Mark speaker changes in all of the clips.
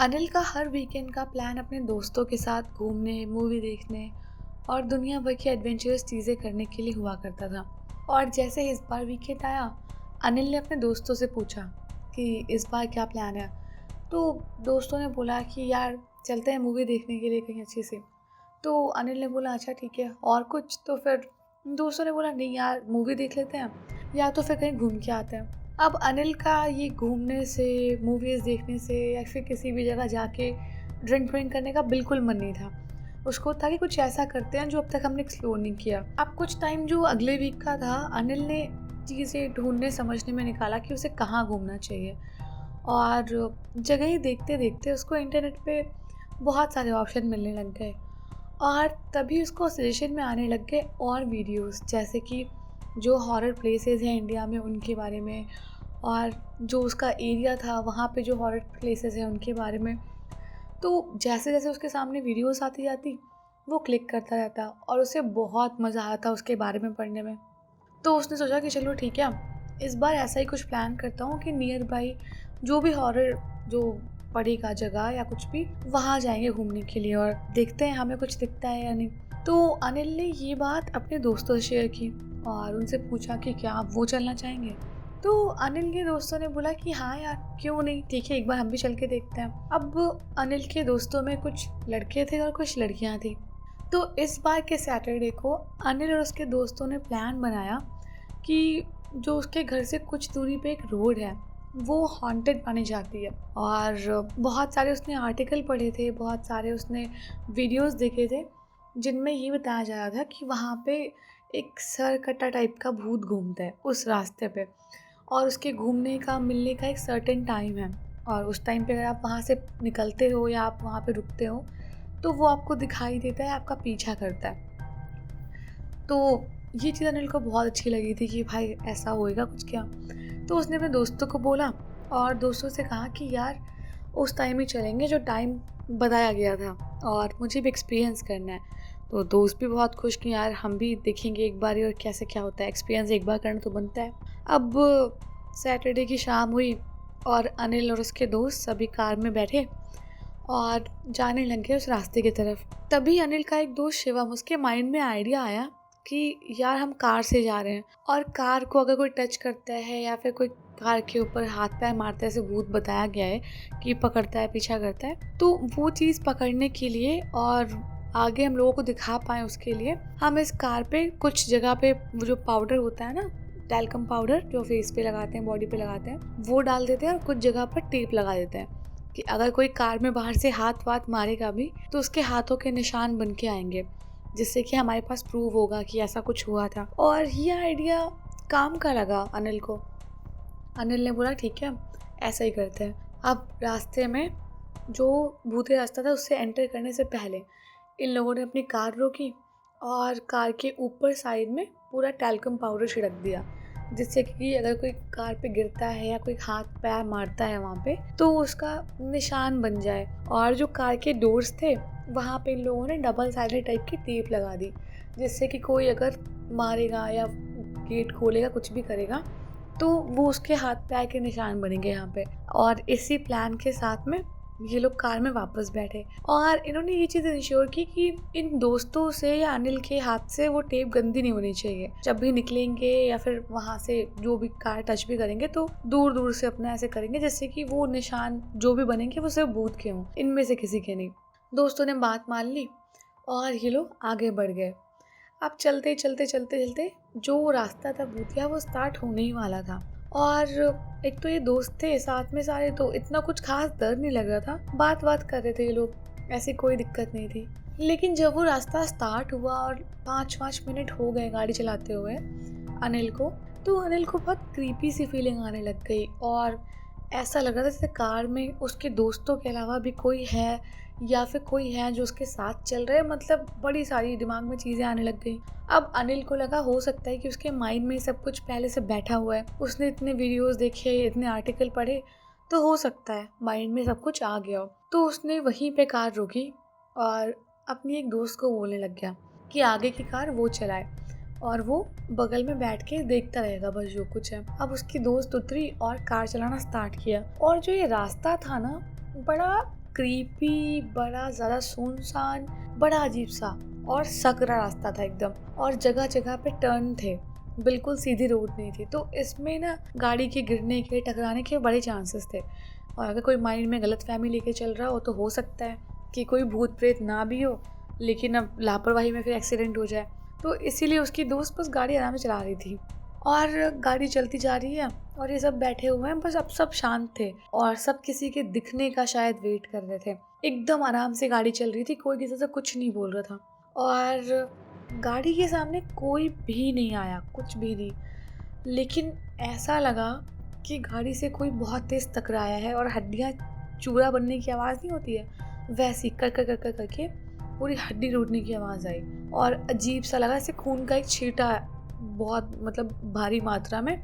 Speaker 1: अनिल का हर वीकेंड का प्लान अपने दोस्तों के साथ घूमने, मूवी देखने और दुनिया भर की एडवेंचरस चीज़ें करने के लिए हुआ करता था। और जैसे ही इस बार वीकेंड आया, अनिल ने अपने दोस्तों से पूछा कि इस बार क्या प्लान है। तो दोस्तों ने बोला कि यार चलते हैं मूवी देखने के लिए कहीं अच्छी सी। तो अनिल ने बोला अच्छा ठीक है, और कुछ? तो फिर दोस्तों ने बोला नहीं यार, मूवी देख लेते हैं या तो फिर कहीं घूम के आते हैं। अब अनिल का ये घूमने से, मूवीज़ देखने से या फिर किसी भी जगह जाके ड्रिंक व्रिंक करने का बिल्कुल मन नहीं था। उसको था कि कुछ ऐसा करते हैं जो अब तक हमने एक्सप्लोर नहीं किया। अब कुछ टाइम जो अगले वीक का था, अनिल ने चीज़ें ढूँढने समझने में निकाला कि उसे कहाँ घूमना चाहिए। और जगह ही देखते देखते उसको इंटरनेट पे बहुत सारे ऑप्शन मिलने लग गए। और तभी उसको सजेशन में आने लग गए और वीडियोस, जैसे कि जो हॉरर प्लेसेस हैं इंडिया में उनके बारे में, और जो उसका एरिया था वहाँ पे जो हॉरर प्लेसेस हैं उनके बारे में। तो जैसे जैसे उसके सामने वीडियोस आती जाती, वो क्लिक करता रहता और उसे बहुत मज़ा आता उसके बारे में पढ़ने में। तो उसने सोचा कि चलो ठीक है, इस बार ऐसा ही कुछ प्लान करता हूँ कि नियर बाई जो भी हॉरर जो पड़ेगा जगह या कुछ भी, वहाँ जाएंगे घूमने के लिए और देखते हैं हमें कुछ दिखता है या नहीं। तो अनिल ने ये बात अपने दोस्तों से शेयर की और उनसे पूछा कि क्या आप वो चलना चाहेंगे। तो अनिल के दोस्तों ने बोला कि हाँ यार, क्यों नहीं, ठीक है, एक बार हम भी चल के देखते हैं। अब अनिल के दोस्तों में कुछ लड़के थे और कुछ लड़कियाँ थी। तो इस बार के सैटरडे को अनिल और उसके दोस्तों ने प्लान बनाया कि जो उसके घर से कुछ दूरी पे एक रोड है, वो हॉन्टेड मानी जाती है। और बहुत सारे उसने आर्टिकल पढ़े थे, बहुत सारे उसने वीडियोस देखे थे, जिनमें ये बताया जा रहा था कि वहाँ पे एक सरकट्टा टाइप का भूत घूमता है उस रास्ते पे, और उसके घूमने का, मिलने का एक सर्टेन टाइम है। और उस टाइम पे अगर आप वहाँ से निकलते हो या आप वहाँ पे रुकते हो तो वो आपको दिखाई देता है, आपका पीछा करता है। तो ये चीज़ अनिल को बहुत अच्छी लगी थी कि भाई ऐसा होएगा कुछ क्या। तो उसने अपने दोस्तों को बोला और दोस्तों से कहा कि यार उस टाइम ही चलेंगे जो टाइम बताया गया था, और मुझे भी एक्सपीरियंस करना है। तो दोस्त भी बहुत खुश कि यार हम भी देखेंगे एक बार और कैसे क्या होता है, एक्सपीरियंस एक बार करना तो बनता है। अब सैटरडे की शाम हुई और अनिल और उसके दोस्त सभी कार में बैठे और जाने लगे उस रास्ते की तरफ। तभी अनिल का एक दोस्त शिवम, उसके माइंड में आइडिया आया कि यार हम कार से जा रहे हैं और कार को अगर कोई टच करता है या फिर कोई कार के ऊपर हाथ पैर मारता है, ऐसे भूत बताया गया है कि पकड़ता है, पीछा करता है। तो वो चीज़ पकड़ने के लिए और आगे हम लोगों को दिखा पाए उसके लिए, हम इस कार पे कुछ जगह पे वो जो पाउडर होता है ना, टैल्कम पाउडर जो फेस पे लगाते हैं, बॉडी पे लगाते हैं, वो डाल देते हैं और कुछ जगह पर टेप लगा देते हैं कि अगर कोई कार में बाहर से हाथ वाथ मारेगा भी तो उसके हाथों के निशान बन के आएंगे, जिससे कि हमारे पास प्रूव होगा कि ऐसा कुछ हुआ था। और ये आइडिया काम का लगा अनिल को। अनिल ने बोला ठीक है, ऐसा ही करते हैं। अब रास्ते में जो भूतिया रास्ता था उससे एंटर करने से पहले इन लोगों ने अपनी कार रोकी और कार के ऊपर साइड में पूरा टैल्कम पाउडर छिड़क दिया, जिससे कि अगर कोई कार पे गिरता है या कोई हाथ पैर मारता है वहाँ पे तो उसका निशान बन जाए। और जो कार के डोर्स थे वहाँ पे इन लोगों ने डबल साइडेड टाइप की टेप लगा दी, जिससे कि कोई अगर मारेगा या गेट खोलेगा, कुछ भी करेगा, तो वो उसके हाथ पैर के निशान बनेंगे यहाँ पे। और इसी प्लान के साथ में ये लोग कार में वापस बैठे और इन्होंने ये चीज़ इंश्योर की कि इन दोस्तों से या अनिल के हाथ से वो टेप गंदी नहीं होनी चाहिए। जब भी निकलेंगे या फिर वहाँ से जो भी कार टच भी करेंगे तो दूर दूर से अपना ऐसे करेंगे, जिससे कि वो निशान जो भी बनेंगे वो सिर्फ भूत के हों, इनमें से किसी के नहीं। दोस्तों ने बात मान ली और ये लोग आगे बढ़ गए। अब चलते चलते चलते चलते जो रास्ता था भूतिया, वो स्टार्ट होने ही वाला था। और एक तो ये दोस्त थे साथ में सारे, तो इतना कुछ खास डर नहीं लग रहा था, बात कर रहे थे ये लोग, ऐसी कोई दिक्कत नहीं थी। लेकिन जब वो रास्ता स्टार्ट हुआ और 5 मिनट हो गए गाड़ी चलाते हुए अनिल को, तो अनिल को बहुत क्रीपी सी फीलिंग आने लग गई और ऐसा लग रहा था जैसे कार में उसके दोस्तों के अलावा भी कोई है या फिर कोई है जो उसके साथ चल रहे हैं। मतलब बड़ी सारी दिमाग में चीज़ें आने लग गई। अब अनिल को लगा हो सकता है कि उसके माइंड में सब कुछ पहले से बैठा हुआ है, उसने इतने वीडियोस देखे, इतने आर्टिकल पढ़े, तो हो सकता है माइंड में सब कुछ आ गया हो। तो उसने वहीं पे कार रोकी और अपनी एक दोस्त को बोलने लग गया कि आगे की कार वो चलाए और वो बगल में बैठ के देखता रहेगा बस जो कुछ है। अब उसकी दोस्त उतरी और कार चलाना स्टार्ट किया और जो ये रास्ता था ना, बड़ा क्रीपी, बड़ा ज़्यादा सुनसान, बड़ा अजीब सा और सकरा रास्ता था एकदम, और जगह जगह पे टर्न थे, बिल्कुल सीधी रोड नहीं थी। तो इसमें ना गाड़ी के गिरने के, टकराने के बड़े चांसेस थे। और अगर कोई माइंड में गलतफहमी लेके चल रहा हो तो हो सकता है कि कोई भूत प्रेत ना भी हो, लेकिन अब लापरवाही में फिर एक्सीडेंट हो जाए। तो इसीलिए उसकी दोस्त बस गाड़ी आराम से चला रही थी और गाड़ी चलती जा रही है और ये सब बैठे हुए हैं, बस अब सब शांत थे और सब किसी के दिखने का शायद वेट कर रहे थे। एकदम आराम से गाड़ी चल रही थी, कोई किसी से कुछ नहीं बोल रहा था और गाड़ी के सामने कोई भी नहीं आया, कुछ भी नहीं। लेकिन ऐसा लगा कि गाड़ी से कोई बहुत तेज़ टकराया है और हड्डियाँ चूरा बनने की आवाज़ नहीं होती है, वैसी कर कर कर कर करके पूरी हड्डी टूटने की आवाज़ आई। और अजीब सा लगा जैसे खून का एक छींटा बहुत मतलब भारी मात्रा में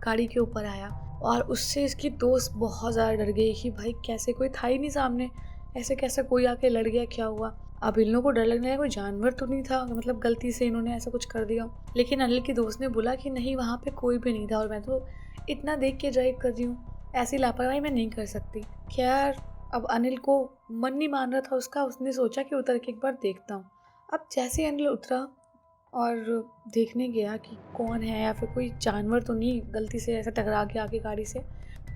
Speaker 1: गाड़ी के ऊपर आया। और उससे इसकी दोस्त बहुत ज़्यादा डर गई कि भाई कैसे, कोई था ही नहीं सामने, ऐसे कैसे कोई आके लड़ गया, क्या हुआ। अब इन लोगों को डर लगने लगा कोई जानवर तो नहीं था, मतलब गलती से इन्होंने ऐसा कुछ कर दिया। लेकिन अनिल की दोस्त ने बोला कि नहीं, वहाँ पे कोई भी नहीं था और मैं तो इतना देख के ड्राइव कर रही हूँ, ऐसी लापरवाही मैं नहीं कर सकती। खैर अब अनिल को मन नहीं मान रहा था उसका, उसने सोचा कि उतर के एक बार देखता हूँ। अब जैसे ही अनिल उतरा और देखने गया कि कौन है या फिर कोई जानवर तो नहीं गलती से ऐसा टकरा के आके गाड़ी से,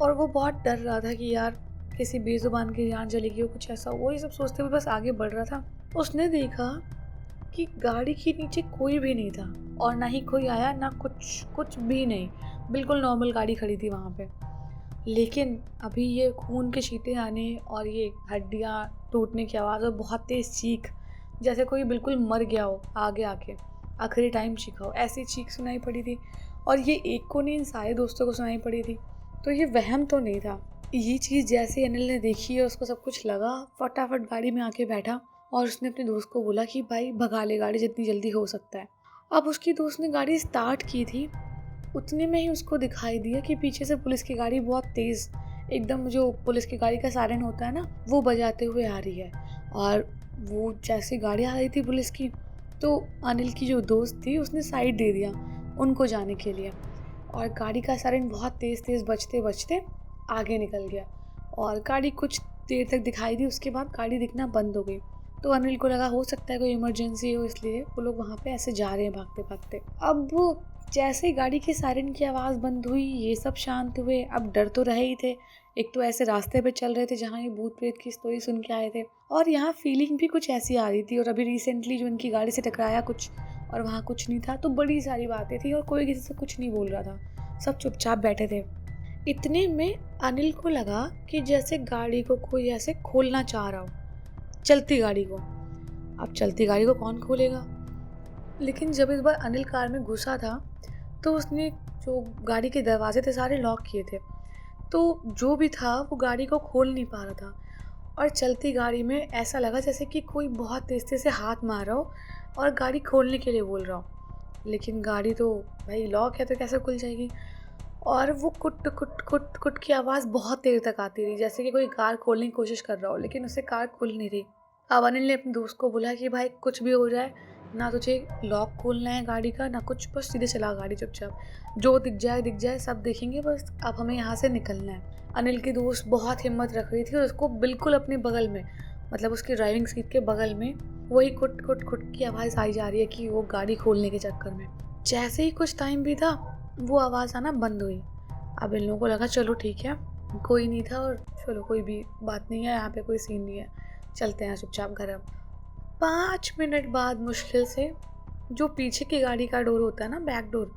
Speaker 1: और वो बहुत डर रहा था कि यार किसी बेजुबान की जान चलेगी हो, कुछ ऐसा, वो ये सब सोचते हुए बस आगे बढ़ रहा था। उसने देखा कि गाड़ी के नीचे कोई भी नहीं था और ना ही कोई आया, ना कुछ भी नहीं, बिल्कुल नॉर्मल गाड़ी खड़ी थी वहाँ पे। लेकिन अभी ये खून के छींटे आने और ये हड्डियाँ टूटने की आवाज़ और बहुत तेज़ चीख, जैसे कोई बिल्कुल मर गया हो आगे आके, आखिरी टाइम चीखा हो, ऐसी चीख सुनाई पड़ी थी। और ये एक को नहीं, इन सारे दोस्तों को सुनाई पड़ी थी। तो ये वहम तो नहीं था। ये चीज़ जैसे अनिल ने देखी और उसको सब कुछ लगा, फटाफट गाड़ी में आके बैठा और उसने अपने दोस्त को बोला कि भाई भगा ले गाड़ी जितनी जल्दी हो सकता है। अब उसकी दोस्त ने गाड़ी स्टार्ट की थी, उतने में ही उसको दिखाई दिया कि पीछे से पुलिस की गाड़ी बहुत तेज़, एकदम जो पुलिस की गाड़ी का सायरन होता है ना, वो बजाते हुए आ रही है। और वो जैसे गाड़ी आ रही थी पुलिस की, तो अनिल की जो दोस्त थी उसने साइड दे दिया उनको जाने के लिए, और गाड़ी का सायरन बहुत तेज़ तेज़ बजते बजते आगे निकल गया और गाड़ी कुछ देर तक दिखाई दी, उसके बाद गाड़ी दिखना बंद हो गई। तो अनिल को लगा हो सकता है कोई इमरजेंसी हो, इसलिए वो लोग वहाँ पे ऐसे जा रहे हैं भागते भागते। अब जैसे ही गाड़ी की सायरन की आवाज़ बंद हुई, ये सब शांत हुए। अब डर तो रहे ही थे, एक तो ऐसे रास्ते पे चल रहे थे जहाँ ये भूत प्रेत की स्टोरी सुन के आए थे, और यहाँ फीलिंग भी कुछ ऐसी आ रही थी, और अभी रिसेंटली जो इनकी गाड़ी से टकराया कुछ और वहाँ कुछ नहीं था, तो बड़ी सारी बातें थी और कोई किसी से कुछ नहीं बोल रहा था, सब चुपचाप बैठे थे। इतने में अनिल को लगा कि जैसे गाड़ी को कोई ऐसे खोलना चाह रहा हो, चलती गाड़ी को। अब चलती गाड़ी को कौन खोलेगा? लेकिन जब इस बार अनिल कार में घुसा था तो उसने जो गाड़ी के दरवाजे थे सारे लॉक किए थे, तो जो भी था वो गाड़ी को खोल नहीं पा रहा था। और चलती गाड़ी में ऐसा लगा जैसे कि कोई बहुत तेज तेज से हाथ मार रहा हो और गाड़ी खोलने के लिए बोल रहा हो, लेकिन गाड़ी तो भाई लॉक है तो कैसे खुल जाएगी। और वो कुट कुट कुट कुट की आवाज़ बहुत देर तक आती रही, जैसे कि कोई कार खोलने की कोशिश कर रहा हो, लेकिन उससे कार खुल नहीं रही। अब अनिल ने अपने दोस्त को बोला कि भाई कुछ भी हो जाए, ना तुझे लॉक खोलना है गाड़ी का ना कुछ, बस सीधे चला गाड़ी चुपचाप, जो दिख जाए सब देखेंगे, बस अब हमें यहाँ से निकलना है। अनिल की दोस्त बहुत हिम्मत रख रही थी और उसको बिल्कुल अपने बगल में, मतलब उसकी ड्राइविंग सीट के बगल में वही कुट कुट कुट की आवाज़ आई जा रही है कि वो गाड़ी खोलने के चक्कर में। जैसे ही कुछ टाइम भी था वो आवाज़ आना बंद हुई। अब इन लोगों को लगा चलो ठीक है, कोई नहीं था और चलो कोई भी बात नहीं है, यहाँ पे कोई सीन नहीं है, चलते हैं चुपचाप घर। अब 5 मिनट बाद मुश्किल से जो पीछे की गाड़ी का डोर होता है ना, बैक डोर,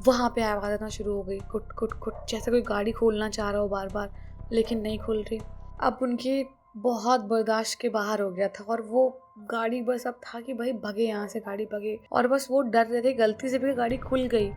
Speaker 1: वहाँ पे आवाज़ आना शुरू हो गई, कुट कुट कुट, जैसे कोई गाड़ी खोलना चाह रहा हो बार बार, लेकिन नहीं खुल रही। अब उनके बहुत बर्दाश्त के बाहर हो गया था और वो गाड़ी बस अब था कि भाई भगे यहाँ से, गाड़ी भगे, और बस वो डर रहे थे गलती से भी गाड़ी खुल गई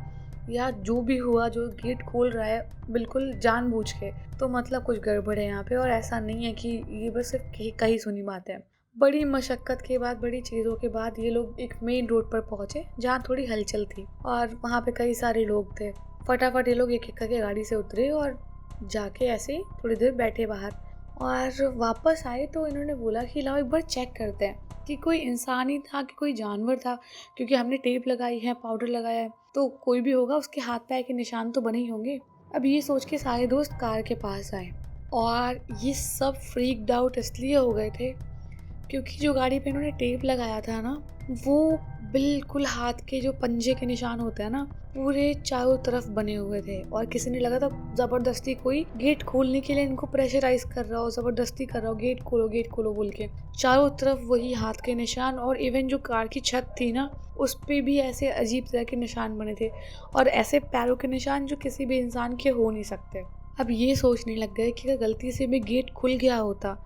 Speaker 1: या जो भी हुआ, जो गेट खोल रहा है बिल्कुल जानबूझ के, तो मतलब कुछ गड़बड़ है यहाँ पे। और ऐसा नहीं है कि ये बस सिर्फ कहीं सुनी बात है। बड़ी मशक्क़त के बाद, बड़ी चीज़ों के बाद ये लोग एक मेन रोड पर पहुँचे जहाँ थोड़ी हलचल थी और वहाँ पे कई सारे लोग थे। फटाफट ये लोग एक एक करके गाड़ी से उतरे और जाके ऐसे ही थोड़ी देर बैठे बाहर, और वापस आए तो इन्होंने बोला कि लाओ एक बार चेक करते हैं कि कोई इंसान ही था कि कोई जानवर था, क्योंकि हमने टेप लगाई है, पाउडर लगाया है, तो कोई भी होगा उसके हाथ पैर के निशान तो बने ही होंगे। अब ये सोच के सारे दोस्त कार के पास आए और ये सब फ्रीक्ड आउट इसलिए हो गए थे क्योंकि जो गाड़ी पे इन्होंने टेप लगाया था ना, वो बिल्कुल हाथ के जो पंजे के निशान होते हैं ना, पूरे चारों तरफ बने हुए थे। और किसी ने लगा था ज़बरदस्ती कोई गेट खोलने के लिए इनको प्रेशराइज कर रहा हो, ज़बरदस्ती कर रहा हो, गेट खोलो बोल के। चारों तरफ वही हाथ के निशान, और इवन जो कार की छत थी ना, उस पे भी ऐसे अजीब तरह के निशान बने थे, और ऐसे पैरों के निशान जो किसी भी इंसान के हो नहीं सकते। अब ये सोचने लग गए कि अगर गलती से भी गेट खुल गया होता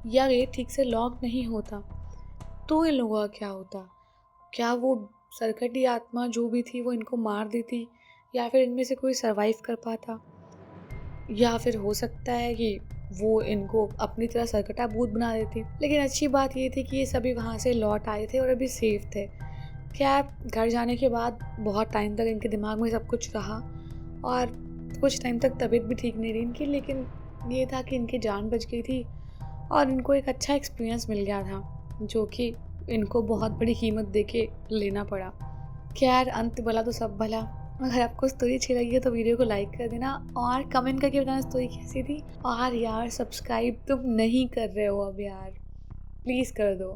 Speaker 1: या गेट ठीक से लॉक नहीं होता तो इन लोगों का क्या होता? क्या वो सरकटी आत्मा जो भी थी वो इनको मार देती, या फिर इनमें से कोई सरवाइव कर पाता, या फिर हो सकता है कि वो इनको अपनी तरह सरकटा भूत बना देती। लेकिन अच्छी बात ये थी कि ये सभी वहाँ से लौट आए थे और अभी सेफ थे। खैर, घर जाने के बाद बहुत टाइम तक इनके दिमाग में सब कुछ रहा, और कुछ टाइम तक तबीयत भी ठीक नहीं रही इनकी, लेकिन ये था कि इनकी जान बच गई थी और इनको एक अच्छा एक्सपीरियंस मिल गया था, जो कि इनको बहुत बड़ी कीमत देके लेना पड़ा। खैर, अंत भला तो सब भला। अगर आपको स्टोरी अच्छी लगी है तो वीडियो को लाइक कर देना और कमेंट करके बताना स्टोरी कैसी थी। और यार, सब्सक्राइब तुम नहीं कर रहे हो अब यार, प्लीज़ कर दो।